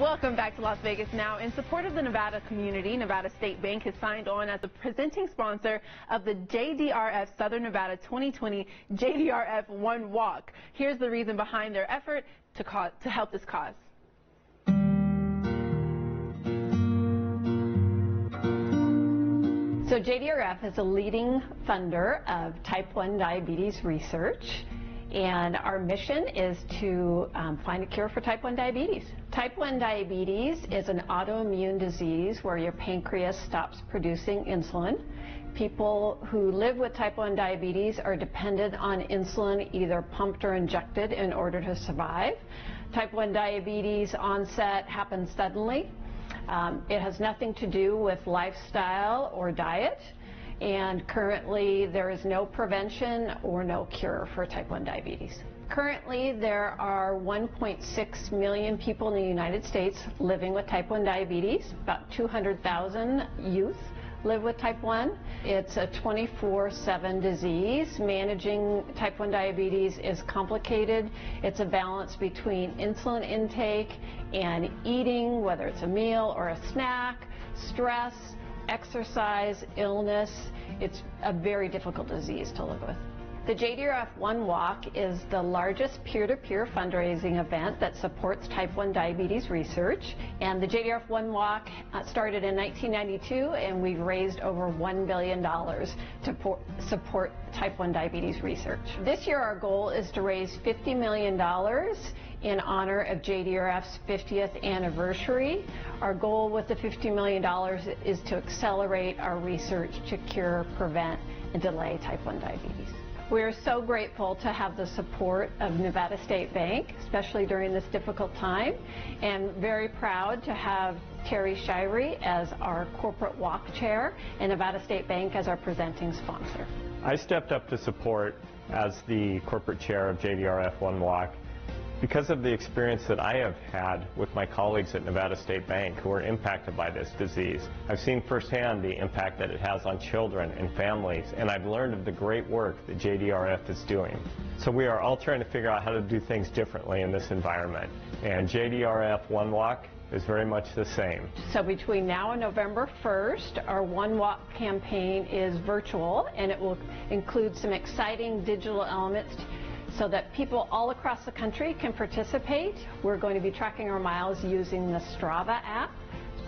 Welcome back to Las Vegas Now. In support of the Nevada community, Nevada State Bank has signed on as the presenting sponsor of the JDRF Southern Nevada 2020 JDRF One Walk. Here's the reason behind their effort to help this cause. So JDRF is a leading funder of type 1 diabetes research, and our mission is to find a cure for type 1 diabetes. Type 1 diabetes is an autoimmune disease where your pancreas stops producing insulin. People who live with type 1 diabetes are dependent on insulin, either pumped or injected, in order to survive. Type 1 diabetes onset happens suddenly. It has nothing to do with lifestyle or diet, and currently there is no prevention or no cure for type 1 diabetes. Currently there are 1.6 million people in the United States living with type 1 diabetes. About 200,000 youth live with type 1. It's a 24/7 disease. Managing type 1 diabetes is complicated. It's a balance between insulin intake and eating, whether it's a meal or a snack, stress, exercise, illness. It's a very difficult disease to live with. The JDRF One Walk is the largest peer-to-peer fundraising event that supports type 1 diabetes research. And the JDRF One Walk started in 1992, and we've raised over $1 billion to support type 1 diabetes research. This year our goal is to raise $50 million in honor of JDRF's 50th anniversary. Our goal with the $50 million is to accelerate our research to cure, prevent, and delay type 1 diabetes. We are so grateful to have the support of Nevada State Bank, especially during this difficult time, and very proud to have Terry Shirey as our corporate walk chair and Nevada State Bank as our presenting sponsor. I stepped up to support as the corporate chair of JDRF One Walk because of the experience that I have had with my colleagues at Nevada State Bank who are impacted by this disease. I've seen firsthand the impact that it has on children and families, and I've learned of the great work that JDRF is doing. So we are all trying to figure out how to do things differently in this environment, and JDRF One Walk is very much the same. So between now and November 1st, our One Walk campaign is virtual, and it will include some exciting digital elements so that people all across the country can participate. We're going to be tracking our miles using the Strava app.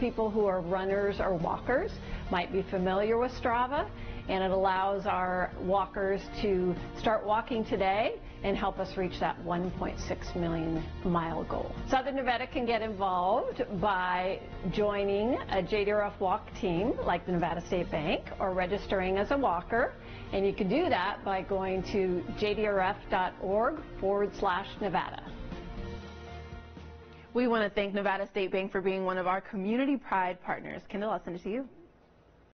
People who are runners or walkers might be familiar with Strava, and it allows our walkers to start walking today and help us reach that 1.6 million mile goal. Southern Nevada can get involved by joining a JDRF Walk team like the Nevada State Bank, or registering as a walker. And you can do that by going to jdrf.org/Nevada. We want to thank Nevada State Bank for being one of our community pride partners. Kendall, I'll send it to you.